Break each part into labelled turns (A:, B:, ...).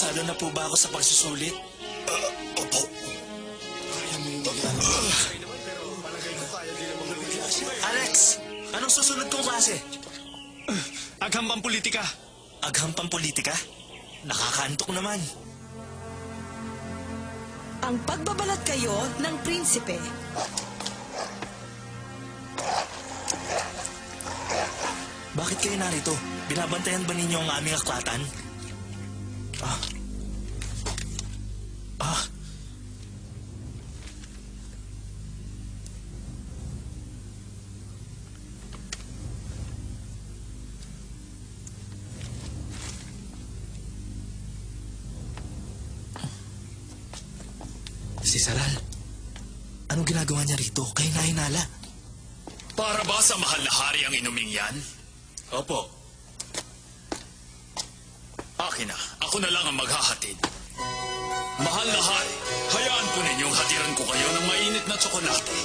A: Pasado na po ba ako sa pagsusulit?
B: Opo.
A: Alex! Anong susunod kong klase?
B: Agham pampolitika.
A: Agham pampolitika? Nakakaantok naman.
C: Ang pagbabalat kayo ng prinsipe.
A: Bakit kayo narito? Binabantayan ba ninyo ang aming aklatan? Si Saral. Anong ginagawa niya rito? Kayo na hinala.
D: Para ba sa mahal na hari ang inuming yan?
B: Opo.
D: Akin na. Ako na lang ang maghahatid. Mahal na hari, hayaan po ninyong hatiran ko kayo ng mainit na tsokolate.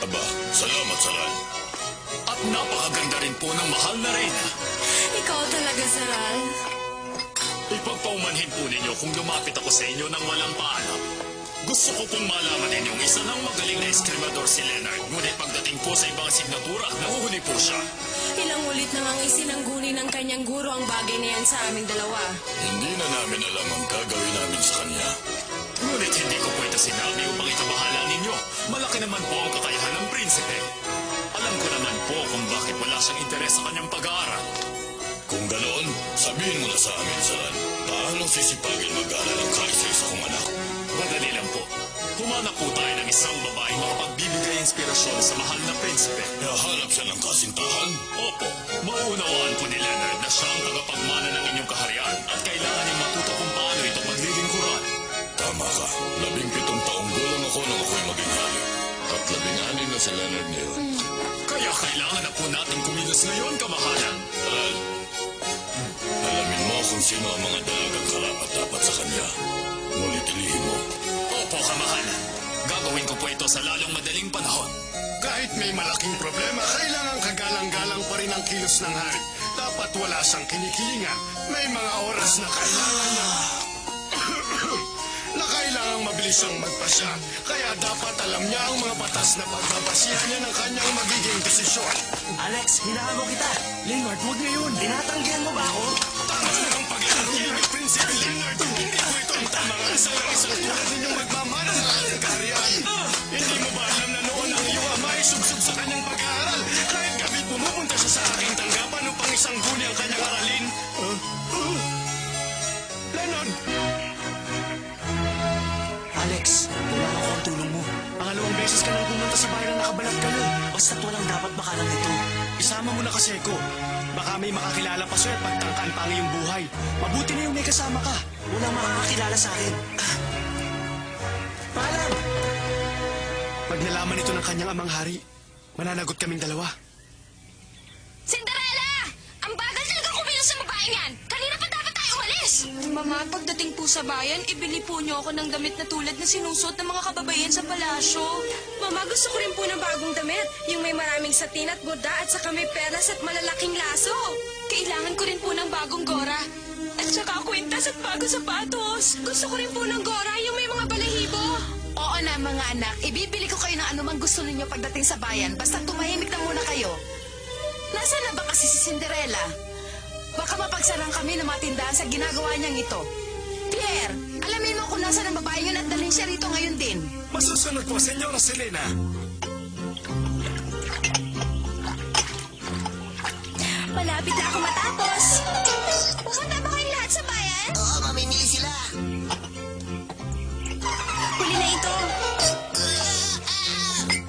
B: Aba, salamat, Saral.
D: At napakaganda rin po ng mahal na reyna.
C: Ikaw talaga, Saral.
D: Ipagpaumanhin po ninyo kung lumapit ako sa inyo ng walang paalam. Gusto ko pong malaman ninyong isa ng magaling na eskrimador si Leonard. Ngunit pagdating po sa ibang signatura, nahuhuli po siya.
E: Ilang ulit na ngang isinangguni ng kanyang guro ang bagay na yan sa aming dalawa.
B: Hindi na namin alam ang gagawin namin sa kanya.
D: Ngunit hindi ko po ito sinabi upang ikabahala ninyo. Malaki naman po ang kakayahan ng prinsipe. Alam ko naman po kung bakit wala siyang interes sa kanyang pag-aaral.
B: Kung ganoon, sabihin mo na sa amin, Saral. Paano sisipagin mag-aaral ang kaisa-isa kong anak?
D: Madali lang po. Humanap po tayo ng isang babaeng makapagbibigay inspirasyon sa mahal na prinsipe.
B: Nahanap siya ng kasintahan?
D: Opo, mauunawaan po ni Leonard na siya ang tagapagmana ng inyong kaharian at kailangan niyang matuto kung paano ito maglilingkuran.
B: Tama ka. 17 taong gulang ako nung ako'y maging hari. At 16 na si Leonard ngayon.
D: Kaya kailangan na po natin kumilos ngayon, kamahalan.
B: Saral, alamin mo kung sino ang mga dalagang karapat-dapat sa kanya. Ngunit ilihim mo.
D: Opo, kamahalan. Gagawin ko po ito sa lalong madaling panahon.
F: Kahit may malaking problema, kailangan kagalang-galang pa rin ang kilos ng hari. Dapat wala siyang kinikilingan. May mga oras na kailangan na... na kailangang mabilis siyang magpasya. Kaya dapat alam niya ang mga batas na pagbabasihan niya ng kanyang magiging desisyon.
A: Alex, hinahan mo kita. Leonard, huwag ngayon. Tinatanggihan mo ba ako?
F: Tama na ang paglalaro niya ni Prinsipe Leonard. Hindi po ito ang tamang isang tulad ninyong magmamana sa ating kaharian. Hindi mo ba alam na noon ang iyong ama ay subsub sa kanyang pag-aaral? Kahit gabi pumupunta siya sa aking tanggapan upang isang guni ang kanyang aralin. Leonard!
A: Alex, kailangan ko ang tulong mo.
F: Pangalawang beses ka nang pumunta sa bahay na nakabalat ka nun.
A: Basta't walang dapat makalang ito.
F: Isama mo na kasi ko. Baka may makakilala pa sa'yo at pagtangkaan pa ang iyong buhay. Mabuti na yung may kasama ka.
A: Walang makakakilala sa akin. Paalam!
F: Pag nalaman ito ng kanyang amang hari, mananagot kaming dalawa.
E: Cinderella! Ang bagal talaga kumilos sa babaeng yan! Kanina pa dapat tayo umalis! Mama, pagdating po sa bayan, ibili po niyo ako ng damit na tulad na sinusuot ng mga kababayan sa palasyo. Mama, gusto ko rin po ng bagong damit. Yung may maraming satin at boda at saka may perlas at malalaking laso. Kailangan ko rin po ng bagong gora. At saka kwintas at bagong sapatos. Gusto ko rin po ng gora, yung may mga balahibo.
G: Oo na, mga anak. Ibibili ko kayo ng anumang gusto ninyo pagdating sa bayan. Basta tumahimik na muna kayo. Nasaan na ba kasi si Cinderella? Baka mapagsarang kami ng mga tindahan sa ginagawa niyang ito. Pierre, alamin mo kung nasaan ang babae yun at dalhin siya rito ngayon din.
F: Masusunod po, Senyora Selena.
E: Malapit na ako matapos. Pumunta ba kayo lahat sa bayan?
H: Oo, mamimili sila.
E: Huli na ito.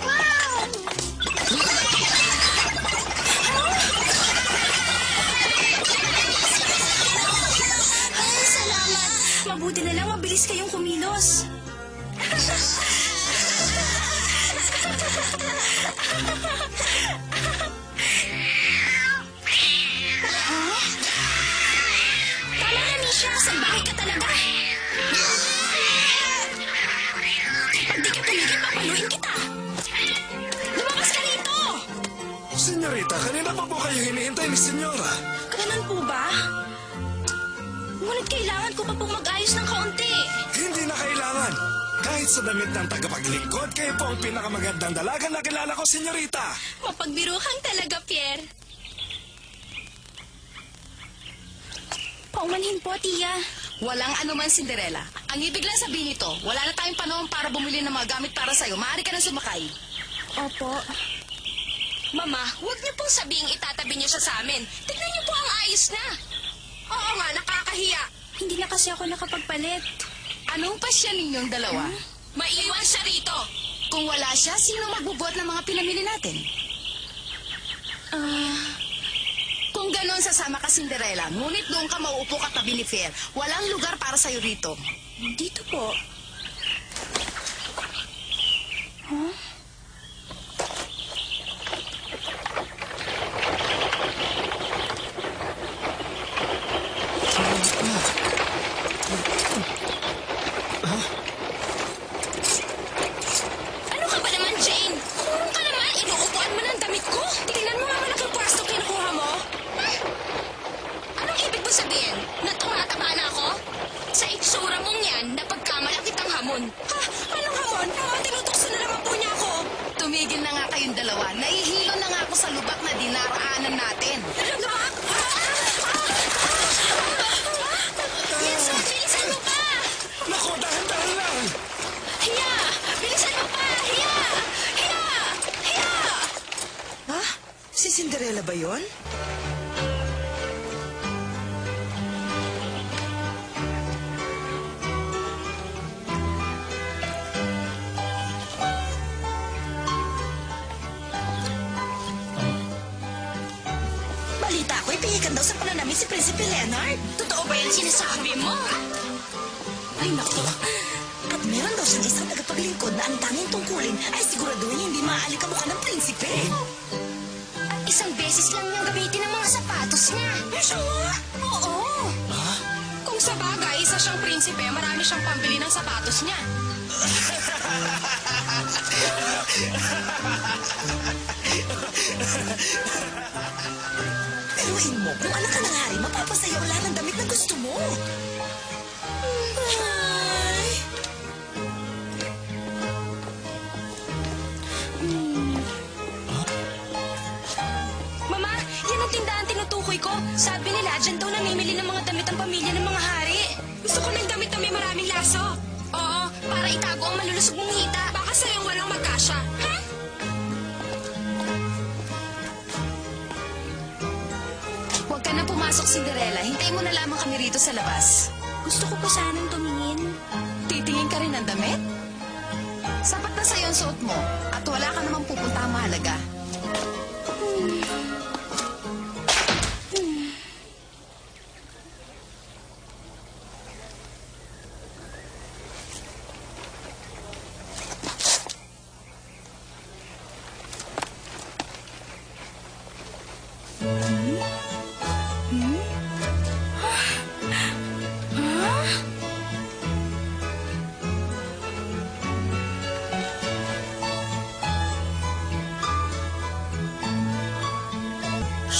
E: Wow! Ay, salamat. Mabuti na lang mabilis kayong kumilos. Tama na, Misha. Salbahe ka talaga. Hindi ka tumigil, papaluin kita. Lumabas ka rito.
F: Senyorita, kanina pa po kayo hinihintay ni Senyora.
E: Ganun po ba? Ngunit kailangan ko pa pong mag-ayos ng kaunti.
F: Hindi na kailangan. Kahit sa damit ng tagapaglingkod, kayo po ang pinakamagandang dalaga na kilala ko, senyorita.
E: Mapagbiro kang talaga, Pierre. Paumanhin po, Tia.
G: Walang anuman, Cinderella. Ang ibig lang sabihin nito, wala na tayong panahon para bumili ng mga gamit para sa'yo. Maaari ka na sumakay.
E: Opo. Mama, huwag niyo pong sabihing itatabi niyo siya sa amin. Tignan niyo po ang ayos na. Oo nga, nakakahiya. Hindi na kasi ako nakapagpalit.
G: Anong pasya ninyong dalawa?
E: Maiwan siya rito.
G: Kung wala siya, sino magbubuhat ng mga pinamili natin? Kung ganon, sasama ka, Cinderella. Ngunit doon ka mauupo katabi ni Fair. Walang lugar para sa'yo rito.
E: Dito po. Ano ka ba naman, Jane? Kurong ka naman. Inuupuan mo ng damit ko. Tingnan mo nga malaking pwesto kinukuha mo. Anong ibig mo sabihin? Na tumataba na ako? Sa itsura mong yan, napagkamalaki kitang hamon. Ha? Anong hamon? Tinutukso na naman po niya ako.
G: Tumigil na nga kayong dalawa. Nahihilo na nga ako sa lubak na dinaraanan natin.
E: Lubak? Yes, bilisan mo pa!
F: Naku, dahan-dahan lang.
E: Hiya! Bilisan mo pa! Hiya! Hiya! Hiya!
C: Ha? Si Cinderella ba yon? Balita ko, ipihikan daw sa pananamit si Prinsipe Leonard.
E: Totoo ba yung sinasabi mo?
C: Ay, naku. At meron daw siyang isang tagapaglingkod na ang tanging tungkulin ay siguraduhin hindi maaali ka mukha ng prinsipe.
E: At isang beses lang niyang gamitin ang mga sapatos niya.
C: Siya nga.
E: Oo. Kung sa bagay, isa siyang prinsipe, marami siyang pambili ng sapatos niya.
C: Peruin mo, kung anak ka ng hari, mapapasayaw lahat ng damit na gusto mo. Ay.
E: Mama, yan ang tindahan tinutukoy ko. Sabi nila, dyan daw namimili ng mga damit ang pamilya ng mga hari. Gusto ko ng damit na may maraming laso. Oo, para itago ang malulusog mong hita. Baka sayang walang magkasya. Ha?
G: Huwag ka na pumasok, Cinderella. Hintayin mo na lamang kami rito sa labas.
E: Gusto ko pa sanang tumingin.
G: Titingin ka rin ng damit? Sapat na sa'yo ang suot mo at wala ka namang pupunta mahalaga.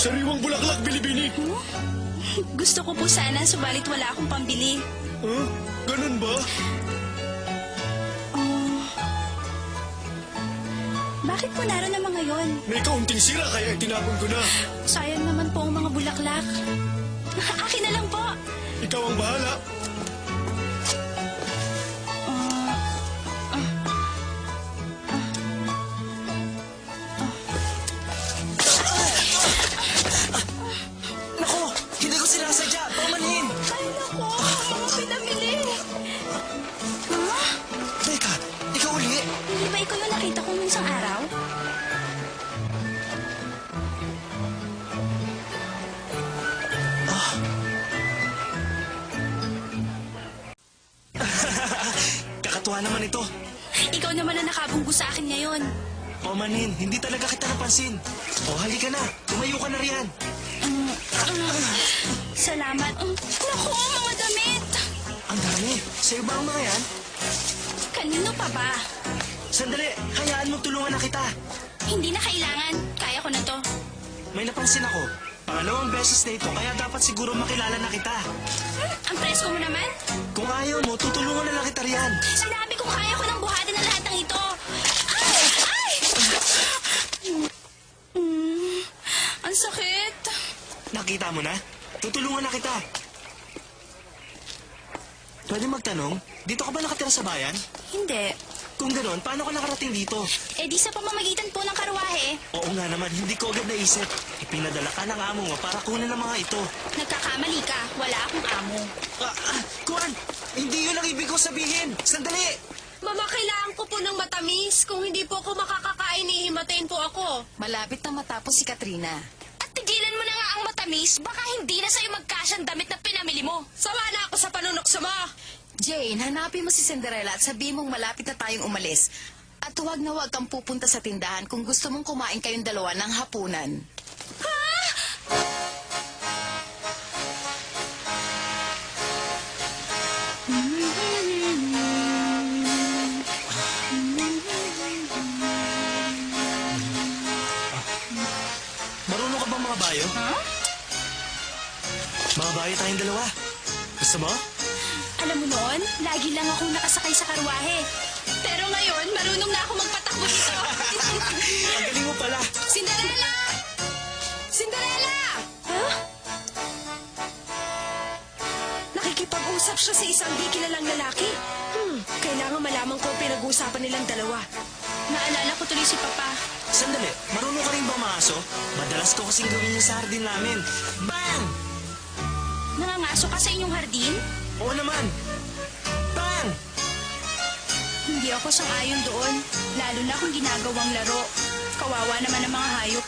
F: Sariwang bulaklak, Bilibini.
E: Gusto ko po sana, subalit wala akong pambili.
F: Huh? Ganun ba?
E: Bakit po naroon ang mga yon?
F: May kaunting sira kaya itinapon ko na.
E: Sayang naman po ang mga bulaklak. Akin na lang po.
F: Ikaw ang bahala.
A: Nako, hindi ko sinasadya. Paumanhin.
E: Ay, naku, mga pinamili.
A: Teka, ikaw uli.
E: Hindi ba ikaw yung nakita ko nung isang araw?
A: Kakatuwa naman ito.
E: Ikaw naman ang nakabunggo sa akin ngayon.
A: Paumanhin, hindi talaga kita napansin. O, halika na. Tumayo ka na riyan.
E: Salamat. Naku, mga damit.
A: Ang dami. Sa'yo ba ang mga yan?
E: Kanino pa ba?
A: Sandali, hayaan mo tulungan na kita.
E: Hindi na kailangan. Kaya ko na to.
A: May napansin ako. Pangalawang beses na ito, kaya dapat siguro makilala na kita.
E: Ang presko mo naman?
A: Kung ayaw mo, tutulungan na lang kita riyan.
E: Sinabi ko kaya ko nang buhatin ang lahat ng ito. Ay! Ay! Ang sakit.
A: Nakita mo na? Tutulungan na kita. Pwede magtanong, dito ka ba nakatira sa bayan?
E: Hindi.
A: Kung ganoon, paano ka nakarating dito?
E: Eh di sa pamamagitan po ng karwahe.
A: Oo nga naman, hindi ko agad naisip. Ipinadala ka ng amo mo para kunin ang mga ito.
E: Nagkakamali ka. Wala akong amo.
A: Kuwan! Hindi yun ang ibig ko sabihin! Sandali!
H: Mama, kailangan ko po ng matamis. Kung hindi po ako makakakain, ihimatayin po ako.
G: Malapit na matapos si Katrina.
E: At tigilan mo na nga ang matamis. Baka hindi na sa'yo magkasyang damit na pinamili mo.
H: Sawa na ako sa panunokso mo.
G: Jane, hanapin mo si Cinderella at sabihin mong malapit na tayong umalis. At huwag na huwag kang pupunta sa tindahan kung gusto mong kumain kayong dalawa ng hapunan.
A: Marunong ka bang mga bayo? Mga bayo tayong dalawa. Gusto mo?
E: Alam mo noon, lagi lang akong nakasakay sa karwahe. Pero ngayon, marunong na ako magpatakbo dito.
A: Ang galing mo pala.
H: Cinderella! Cinderella! Nakikipag-usap siya sa isang di kilalang lalaki. Kailangan malaman ko ang pinag-uusapan nilang dalawa.
E: Naalala ko tuloy si Papa.
A: Sandali, marunong ka rin ba maaso? Madalas ko kasing gawin yung sa hardin namin. Bang!
E: Nangangaso ka sa inyong hardin?
A: Oo naman. Bang!
E: Hindi ako sang-ayon doon. Lalo na kung ginagawang laro. Kawawa naman ang mga hayop.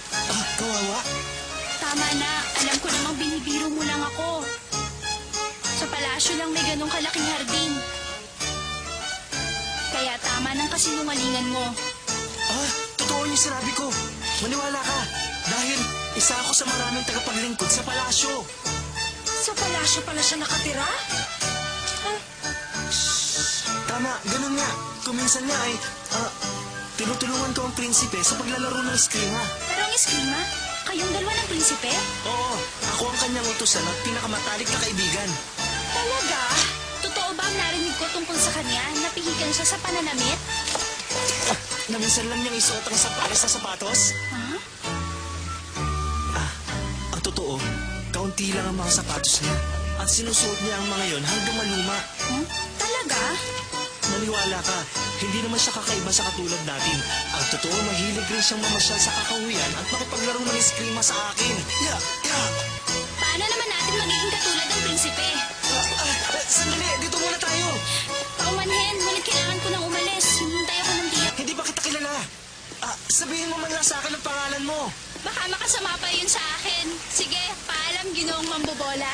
A: Kawawa.
E: Tama na, alam ko namang binibiro mo lang ako. Sa palasyo lang may ganong kalaking hardin. Kaya tama ng kasinungalingan mo.
A: Totoo yung sinabi ko. Maniwala ka. Dahil isa ako sa maraming tagapaglingkod sa palasyo.
H: Sa palasyo pala siya nakatira?
A: Tama, ganun nga. Kuminsan nga ay, tinutulungan ko ang prinsipe sa paglalaro ng eskrima.
E: Pero ang eskrima, kayong dalawa ng prinsipe?
A: Oo, ako ang kanyang utusan at pinakamatalik na kaibigan.
E: Talaga? Totoo ba ang narinig ko tungkol sa kanya? Napihikan siya sa pananamit?
A: Na minsan lang niyang isuot ang sapatos sa sapatos?
E: Ha?
A: Ang totoo, kaunti lang ang mga sapatos niya. At sinusuot niya ang mga yon hanggang maluma.
E: Huh? Talaga?
A: Maniwala ka, hindi naman siya kakaiba sa katulad natin. Ang totoo, mahilig rin siyang mamasyal sa kakahuyan at makipaglaro ng eskrima sa akin.
E: Paano naman natin magiging katulad ng prinsipe?
A: Sandali, dito muna tayo.
E: Paumanhin, ngunit kailangan ko nang umalis. Hinintay ako ng tiyak.
A: Hindi ba kita kilala? Sabihin mo man lang sa akin ang pangalan mo.
E: Baka makasama pa yun sa akin. Sige, paalam, Ginoong Mambobola.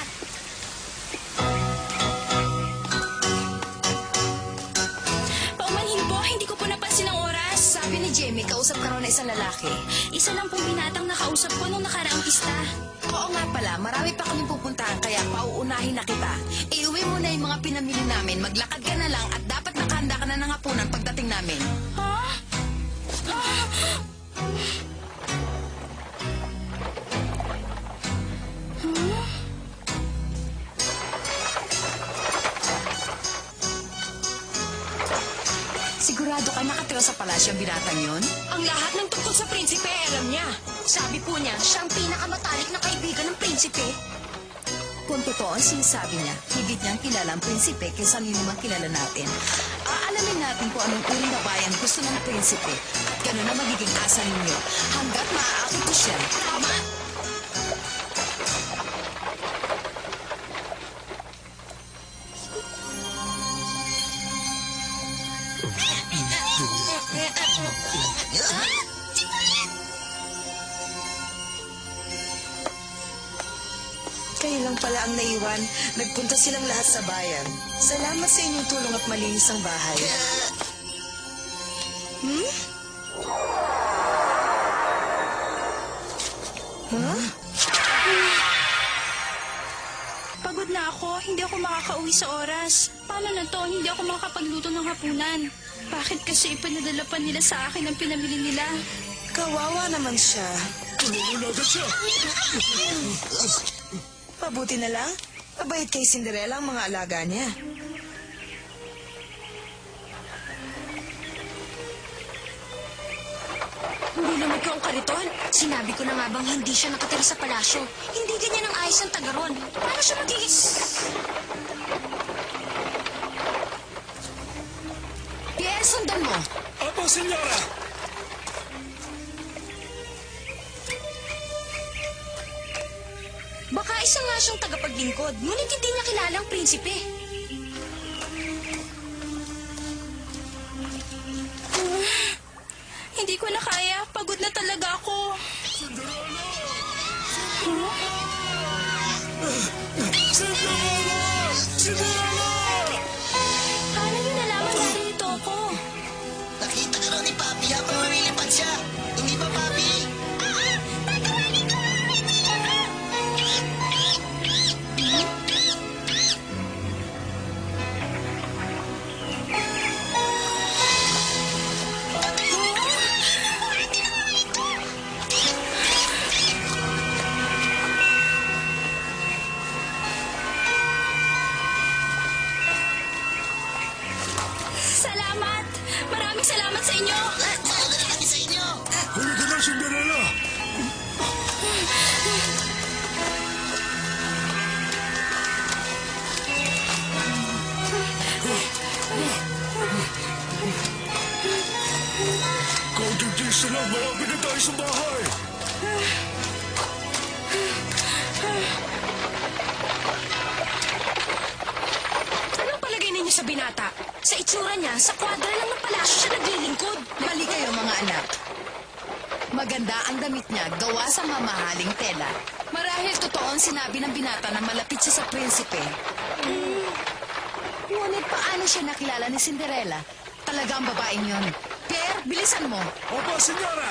E: Paumanhin po, hindi ko po napansin ang oras.
G: Sabi ni Jamie, kausap ka raw na isang lalaki.
E: Isa lang pong binatang nakausap ko nung nakaraang pista.
G: Oo nga pala, marami pa kami pupuntahan kaya pauunahin na kita. Iuwi mo na yung mga pinamili namin, maglakad ka na lang at dapat nakahanda ka na ng hapunan pagdating namin.
E: Ha?
G: Sigurado ka nakatira sa palasyo ang binatang yun?
H: Ang lahat ng tungkol sa prinsipe, alam niya.
E: Sabi po niya, siya ang pinakamatalik na kaibigan ng prinsipe.
G: Kung totoo ang sinasabi niya, higit niyang kilala ang prinsipe kaysa nino man kilala natin. Aalamin natin kung anong uri na bayan gusto ng prinsipe. At gano'n na magiging asa ninyo hanggat maaakit ko siya.
E: Tama!
C: Kayo lang pala ang naiwan. Nagpunta silang lahat sa bayan. Salamat sa inyong tulong at malinis ang bahay.
E: Pagod na ako, hindi ako makakauwi sa oras. Paano na to? Hindi ako makakapagluto ng hapunan. Bakit kasi ipanadala pa nila sa akin ang pinamili nila?
C: Kawawa naman siya.
A: Tulungan agad siya.
C: Mabuti na lang. Mabait kay Cinderella ang mga alaga niya.
E: Hindi lumaki ang kariton. Sinabi ko na nga bang hindi siya nakatira sa palasyo. Hindi ganyan ang ayos ng taga ron. Paano siya magiging...
G: Pierre, sundan mo.
A: Apo, senyora!
E: Baka isa nga siyang tagapaglingkod, ngunit hindi niya kilala ang prinsipe. Hindi ko na kaya. Pagod na talaga ako. Paano niyo nalaman narito ako?
C: Nakita ka raw ni Papi habang lumilipad siya. Hindi ba, Papi?
E: Salamat! Maraming salamat sa inyo!
C: Talaga na kami sa inyo.
A: Halika na, Cinderella! Kaunting tiis na lang, malapit na tayo sa bahay!
E: Anong palagay ninyo sa binata? Sa itsura niya, sa kwadra lang ng palasyo siya naglilingkod.
G: Mali kayo, mga anak. Maganda ang damit niya, gawa sa mamahaling tela. Marahil totoo ang sinabi ng binata na malapit siya sa prinsipe. Ngunit paano siya nakilala ni Cinderella? Talaga ang babaeng yun. Pierre, bilisan mo.
A: Opo, senyora!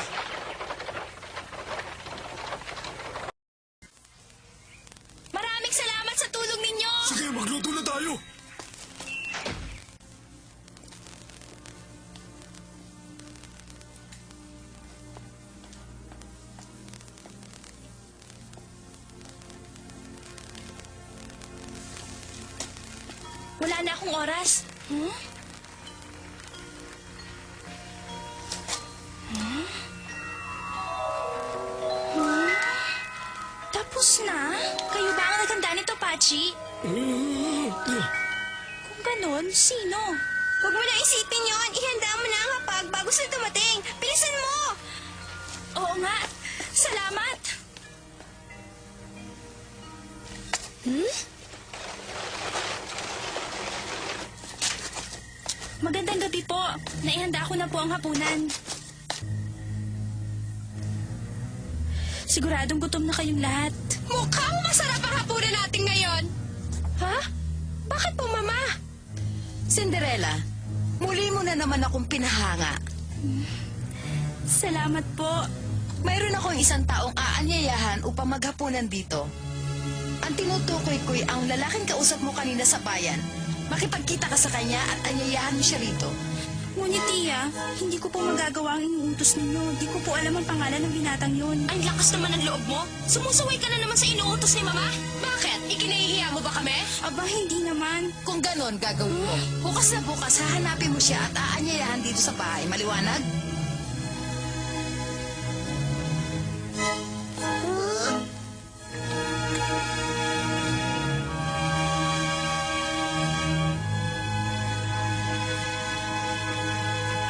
E: Maraming salamat sa tulong ninyo!
A: Sige, magluto na tayo!
E: Wala na akong oras. Tapos na? Kayo ba ang naghanda nito, Pachi? Kung ganon, sino? Huwag mo na isipin yon. Ihanda mo na ang hapag bago sila dumating. Bilisan mo! Oo nga. Salamat. Magandang gabi po. Naihanda ko na po ang hapunan. Siguradong gutom na kayong lahat. Mukhang masarap ang hapunan natin ngayon.
H: Ha? Bakit po, Mama?
G: Cinderella, muli mo na naman akong pinahanga.
E: Salamat po.
G: Mayroon akong isang taong aanyayahan upang maghapunan dito. Ang tinutukoy ko'y ang lalaking kausap mo kanina sa bayan. Makipagkita ka sa kanya at anyayahan mo siya rito.
E: Ngunit tiya, hindi ko po magagawa ang inuutos ninyo. Di ko po alam ang pangalan ng binatang yun. Ang lakas naman ng loob mo. Sumusuway ka na naman sa inuutos ni Mama. Bakit? Ikinahihiya mo ba kami? Aba, hindi naman.
G: Kung ganon, gagawin mo. Bukas na bukas, hahanapin mo siya at aanyayahan dito sa bahay. Maliwanag?